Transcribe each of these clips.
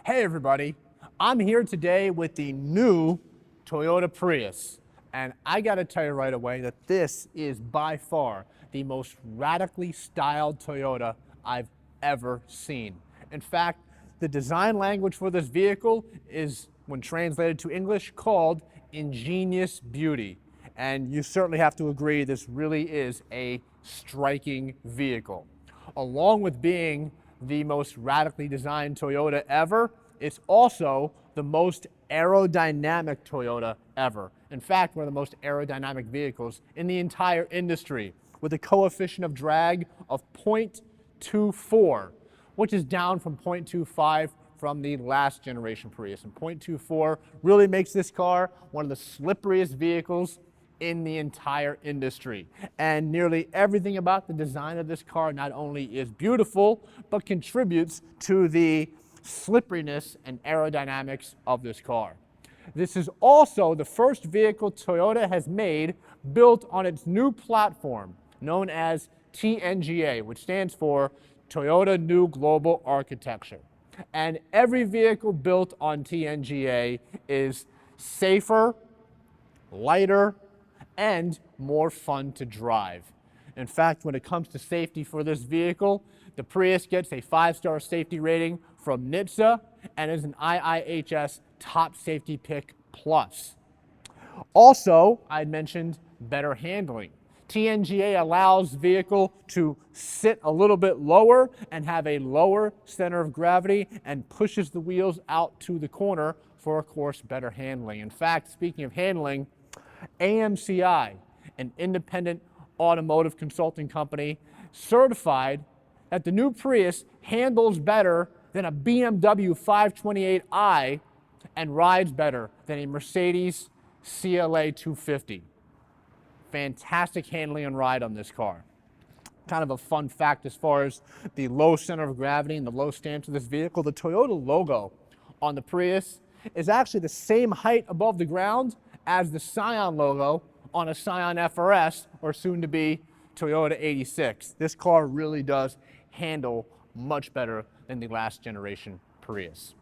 Hey everybody, I'm here today with the new Toyota Prius, and I gotta tell you right away that this is by far the most radically styled Toyota I've ever seen. In fact, the design language for this vehicle is, when translated to English, called ingenious beauty. And you certainly have to agree this really is a striking vehicle. Along with being the most radically designed Toyota ever, it's also the most aerodynamic Toyota ever. In fact, one of the most aerodynamic vehicles in the entire industry, with a coefficient of drag of 0.24, which is down from 0.25 from the last generation Prius. And 0.24 really makes this car one of the slipperiest vehicles in the entire industry. And nearly everything about the design of this car not only is beautiful, but contributes to the slipperiness and aerodynamics of this car. This is also the first vehicle Toyota has made built on its new platform known as TNGA, which stands for Toyota New Global Architecture. And every vehicle built on TNGA is safer, lighter, and more fun to drive. In fact, when it comes to safety for this vehicle, the Prius gets a 5-star safety rating from NHTSA and is an IIHS Top Safety Pick Plus. Also, I mentioned better handling. TNGA allows the vehicle to sit a little bit lower and have a lower center of gravity and pushes the wheels out to the corner for, of course, better handling. In fact, speaking of handling, AMCI, an independent automotive consulting company, certified that the new Prius handles better than a BMW 528i and rides better than a Mercedes CLA 250. Fantastic handling and ride on this car. Kind of a fun fact as far as the low center of gravity and the low stance of this vehicle, the Toyota logo on the Prius is actually the same height above the ground as the Scion logo on a Scion FRS, or soon to be Toyota 86. This car really does handle much better than the last generation Prius.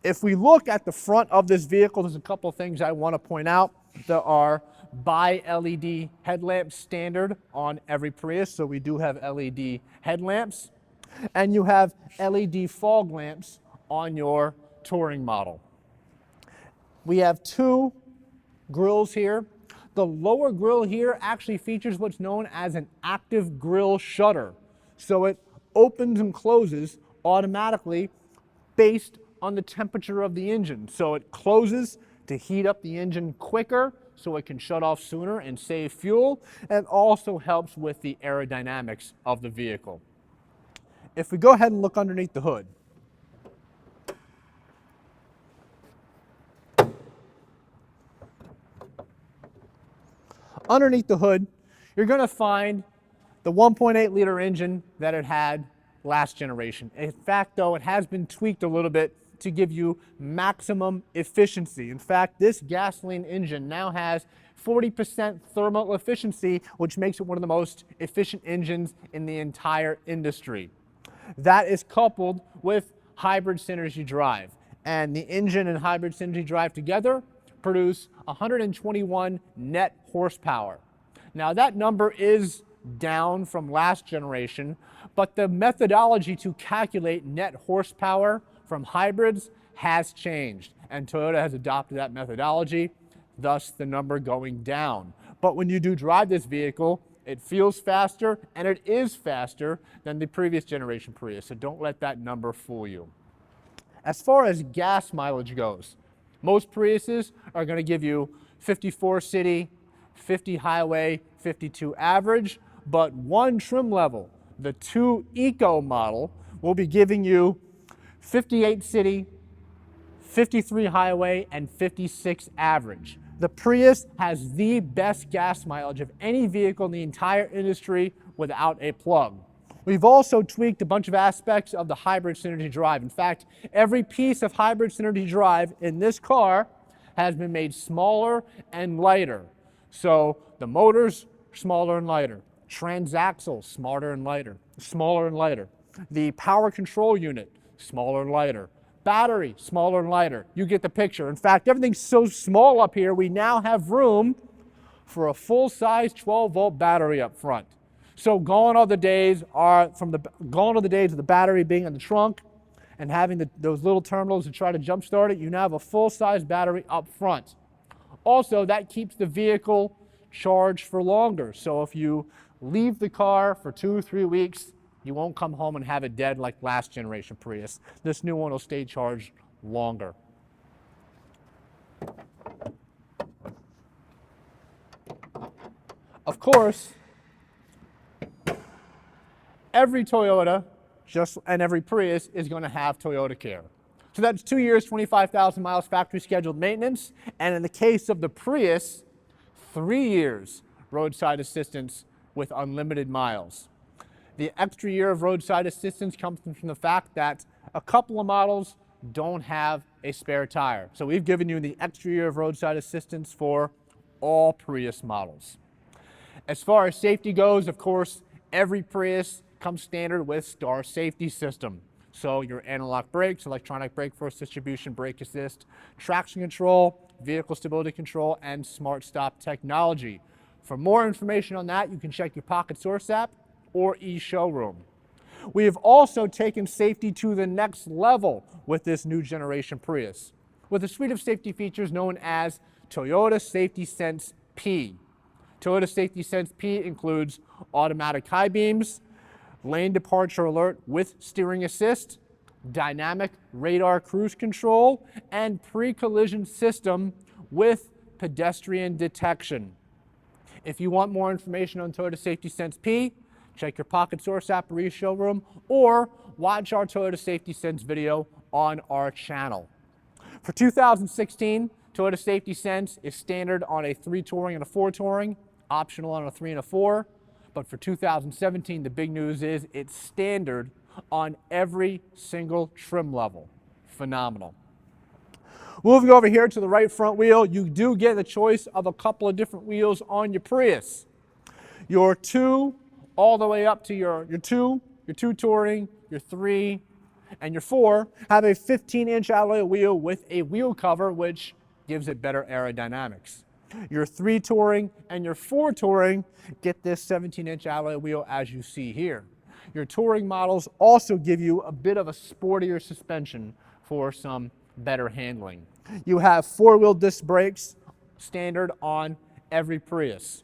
If we look at the front of this vehicle, there's a couple of things I want to point out. There are bi-LED headlamps standard on every Prius, so we do have LED headlamps. And you have LED fog lamps on your touring model. We have two grills here. The lower grill here actually features what's known as an active grill shutter. So it opens and closes automatically based on the temperature of the engine. So it closes to heat up the engine quicker so it can shut off sooner and save fuel, and also helps with the aerodynamics of the vehicle. If we go ahead and look underneath the hood, you're going to find the 1.8 liter engine that it had last generation. In fact, though, it has been tweaked a little bit to give you maximum efficiency. In fact, this gasoline engine now has 40% thermal efficiency, which makes it one of the most efficient engines in the entire industry. That is coupled with hybrid synergy drive. And the engine and hybrid synergy drive together produce 121 net horsepower. Now that number is down from last generation, but the methodology to calculate net horsepower from hybrids has changed, and Toyota has adopted that methodology, thus the number going down. But when you do drive this vehicle, it feels faster, and it is faster than the previous generation Prius, so don't let that number fool you. As far as gas mileage goes, most Priuses are going to give you 54 city, 50 highway, 52 average, but one trim level, the 2 Eco model, will be giving you 58 city, 53 highway, and 56 average. The Prius has the best gas mileage of any vehicle in the entire industry without a plug. We've also tweaked a bunch of aspects of the hybrid synergy drive. In fact, every piece of hybrid synergy drive in this car has been made smaller and lighter. So the motor's smaller and lighter. Transaxle, smaller and lighter. The power control unit, smaller and lighter. Battery, smaller and lighter. You get the picture. In fact, everything's so small up here, we now have room for a full-size 12-volt battery up front. So gone are the days of the battery being in the trunk and having those little terminals to try to jump start it. You now have a full-size battery up front. Also, that keeps the vehicle charged for longer. So if you leave the car for 2 or 3 weeks, you won't come home and have it dead like last generation Prius. This new one will stay charged longer. Of course, every Toyota and every Prius is going to have Toyota Care. So that's 2 years, 25,000 miles factory scheduled maintenance. And in the case of the Prius, 3 years roadside assistance with unlimited miles. The extra year of roadside assistance comes from the fact that a couple of models don't have a spare tire. So we've given you the extra year of roadside assistance for all Prius models. As far as safety goes, of course, every Prius comes standard with Star Safety System. So your anti-lock brakes, electronic brake force distribution, brake assist, traction control, vehicle stability control, and smart stop technology. For more information on that, you can check your Pocket Source app or eShowroom. We have also taken safety to the next level with this new generation Prius, with a suite of safety features known as Toyota Safety Sense P. Toyota Safety Sense P includes automatic high beams, lane departure alert with steering assist, dynamic radar cruise control, and pre-collision system with pedestrian detection. If you want more information on Toyota Safety Sense P, check your Pocket Source app or eShowroom, or watch our Toyota Safety Sense video on our channel. For 2016, Toyota Safety Sense is standard on a 3 Touring and a 4 Touring, optional on a 3 and a 4. But for 2017, the big news is it's standard on every single trim level. Phenomenal. Moving over here to the right front wheel, you do get the choice of a couple of different wheels on your Prius. Your 2 all the way up to your 2 Touring, your 3, and your 4 have a 15-inch alloy wheel with a wheel cover, which gives it better aerodynamics. Your 3 Touring and your 4 Touring get this 17-inch alloy wheel as you see here. Your Touring models also give you a bit of a sportier suspension for some better handling. You have 4-wheel disc brakes standard on every Prius.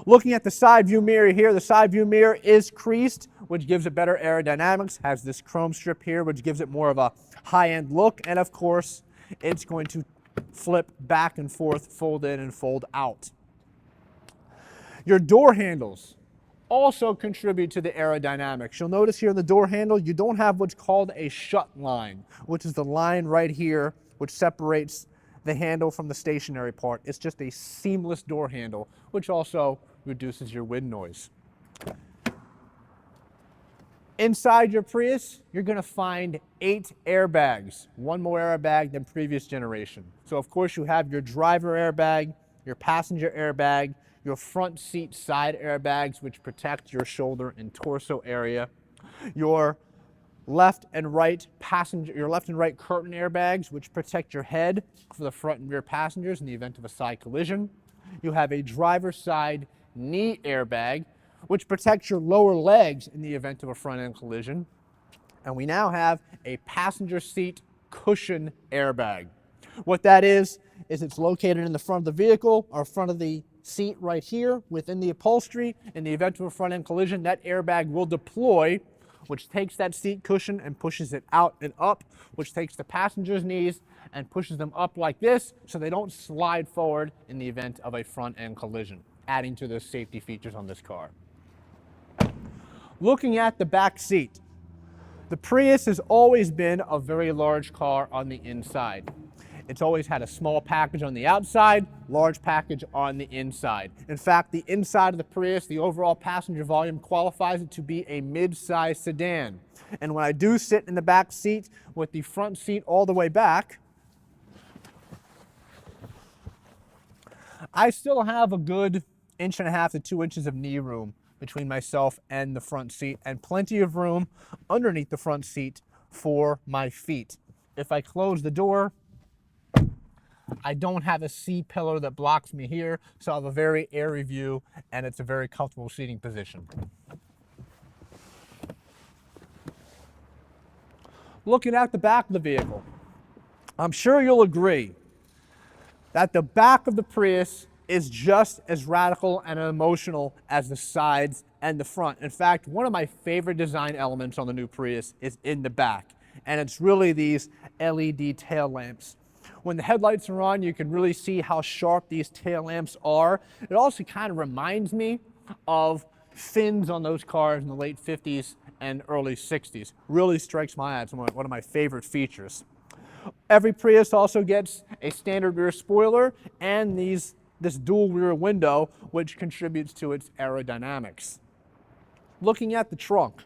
Looking at the side view mirror here, the side view mirror is creased, which gives it better aerodynamics, has this chrome strip here, which gives it more of a high-end look, and of course, it's going to flip back and forth, fold in and fold out. Your door handles also contribute to the aerodynamics. You'll notice here in the door handle, you don't have what's called a shut line, which is the line right here, which separates the handle from the stationary part. It's just a seamless door handle, which also reduces your wind noise. Inside your Prius, you're going to find 8 airbags, one more airbag than previous generation. So of course you have your driver airbag, your passenger airbag, your front seat side airbags, which protect your shoulder and torso area, your left and right curtain airbags, which protect your head for the front and rear passengers in the event of a side collision. You have a driver's side knee airbag, which protects your lower legs in the event of a front-end collision. And we now have a passenger seat cushion airbag. What that is it's located in the front of the vehicle or front of the seat right here within the upholstery. In the event of a front-end collision, that airbag will deploy, which takes that seat cushion and pushes it out and up, which takes the passenger's knees and pushes them up like this so they don't slide forward in the event of a front-end collision, adding to the safety features on this car. Looking at the back seat, the Prius has always been a very large car on the inside. It's always had a small package on the outside, large package on the inside. In fact, the inside of the Prius, the overall passenger volume qualifies it to be a mid-size sedan. And when I do sit in the back seat with the front seat all the way back, I still have a good 1.5 to 2 inches of knee room between myself and the front seat, and plenty of room underneath the front seat for my feet. If I close the door, I don't have a C-pillar that blocks me here, so I have a very airy view, and it's a very comfortable seating position. Looking at the back of the vehicle, I'm sure you'll agree that the back of the Prius is just as radical and emotional as the sides and the front. In fact, one of my favorite design elements on the new Prius is in the back, and it's really these LED tail lamps. When the headlights are on, you can really see how sharp these tail lamps are. It also kind of reminds me of fins on those cars in the late 50s and early 60s. Really strikes my eye. It's one of my favorite features. Every Prius also gets a standard rear spoiler and this dual rear window, which contributes to its aerodynamics. Looking at the trunk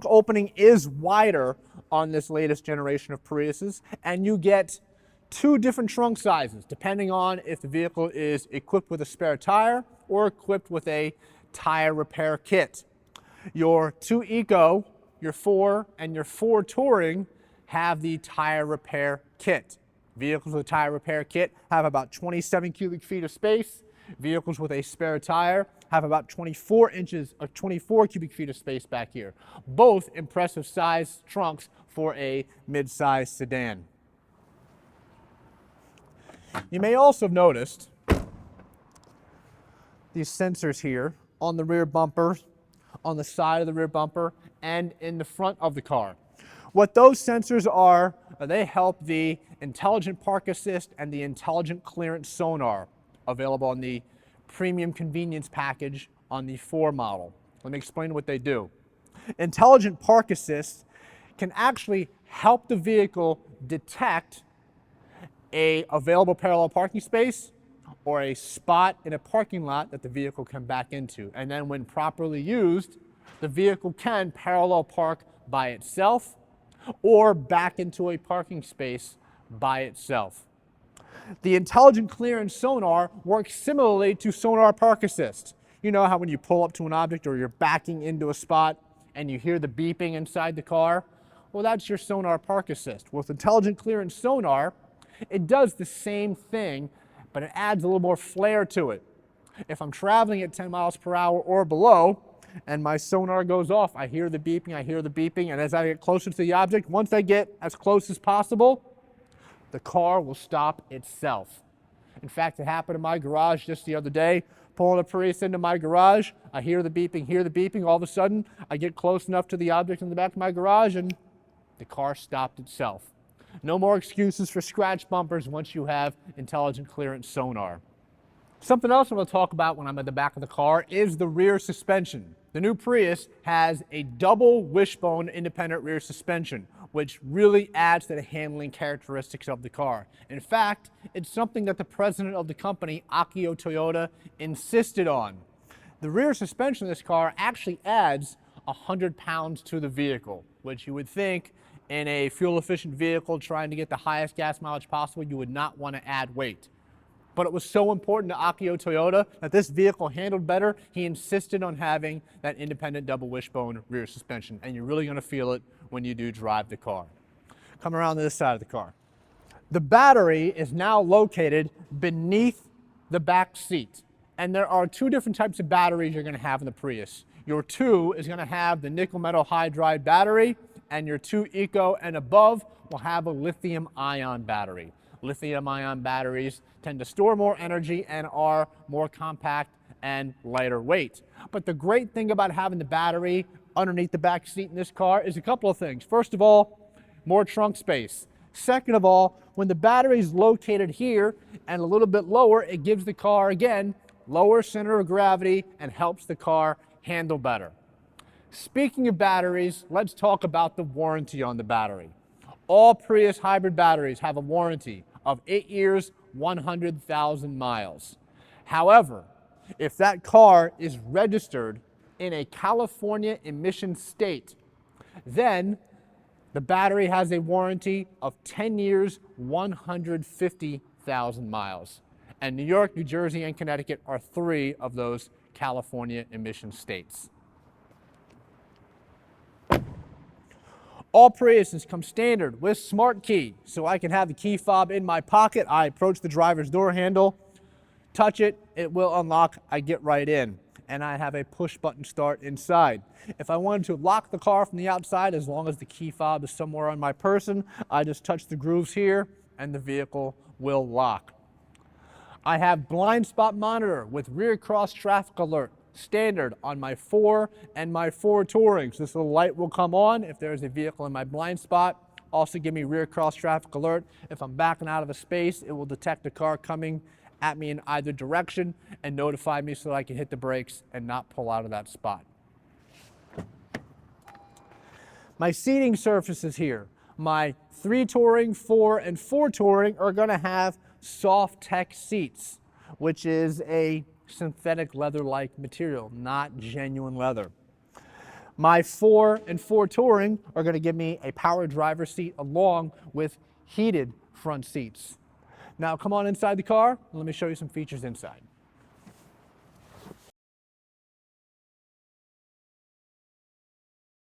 opening is wider on this latest generation of Priuses, and you get two different trunk sizes depending on if the vehicle is equipped with a spare tire or equipped with a tire repair kit. Your 2 Eco, your 4, and your 4 Touring have the tire repair kit. Vehicles with a tire repair kit have about 27 cubic feet of space. Vehicles with a spare tire have about 24 cubic feet of space back here. Both impressive size trunks for a mid-size sedan. You may also have noticed these sensors here on the rear bumper, on the side of the rear bumper, and in the front of the car. What those sensors are, they help the intelligent park assist and the intelligent clearance sonar available on the premium convenience package on the 4 model. Let me explain what they do. Intelligent park assist can actually help the vehicle detect a available parallel parking space or a spot in a parking lot that the vehicle can back into. And then when properly used, the vehicle can parallel park by itself or back into a parking space by itself. The intelligent clearance sonar works similarly to sonar park assist. You know how when you pull up to an object or you're backing into a spot and you hear the beeping inside the car? Well, that's your sonar park assist. With intelligent clearance sonar, it does the same thing, but it adds a little more flair to it. If I'm traveling at 10 miles per hour or below, and my sonar goes off, I hear the beeping, and as I get closer to the object, once I get as close as possible, the car will stop itself. In fact, it happened in my garage just the other day. Pulling a Prius into my garage, I hear the beeping, all of a sudden, I get close enough to the object in the back of my garage, and the car stopped itself. No more excuses for scratch bumpers once you have intelligent clearance sonar. Something else I'm going to talk about when I'm at the back of the car is the rear suspension. The new Prius has a double wishbone independent rear suspension, which really adds to the handling characteristics of the car. In fact, it's something that the president of the company, Akio Toyota, insisted on. The rear suspension of this car actually adds 100 pounds to the vehicle, which you would think in a fuel-efficient vehicle trying to get the highest gas mileage possible, you would not want to add weight. But it was so important to Akio Toyota that this vehicle handled better, he insisted on having that independent double wishbone rear suspension, and you're really going to feel it when you do drive the car. Come around to this side of the car. The battery is now located beneath the back seat, and there are two different types of batteries you're going to have in the Prius. Your 2 is going to have the nickel metal hydride battery, and your 2 Eco and above will have a lithium-ion battery. Lithium-ion batteries tend to store more energy and are more compact and lighter weight. But the great thing about having the battery underneath the back seat in this car is a couple of things. First of all, more trunk space. Second of all, when the battery is located here and a little bit lower, it gives the car, again, lower center of gravity and helps the car handle better. Speaking of batteries, let's talk about the warranty on the battery. All Prius hybrid batteries have a warranty of 8 years, 100,000 miles. However, if that car is registered in a California emission state, then the battery has a warranty of 10 years, 150,000 miles. And New York, New Jersey, and Connecticut are 3 of those California emission states. All Priuses come standard with smart key, so I can have the key fob in my pocket. I approach the driver's door handle, touch it, it will unlock, I get right in. And I have a push button start inside. If I wanted to lock the car from the outside, as long as the key fob is somewhere on my person, I just touch the grooves here and the vehicle will lock. I have blind spot monitor with rear cross traffic alert, standard on my 4 and my 4 Tourings. This little light will come on if there's a vehicle in my blind spot. Also give me rear cross traffic alert. If I'm backing out of a space, it will detect a car coming at me in either direction and notify me so that I can hit the brakes and not pull out of that spot. My seating surfaces here. My 3 Touring, 4, and 4 Touring are going to have soft tech seats, which is a synthetic leather-like material, not genuine leather. My 4 and 4 Touring are going to give me a power driver seat along with heated front seats. Now come on inside the car and let me show you some features inside.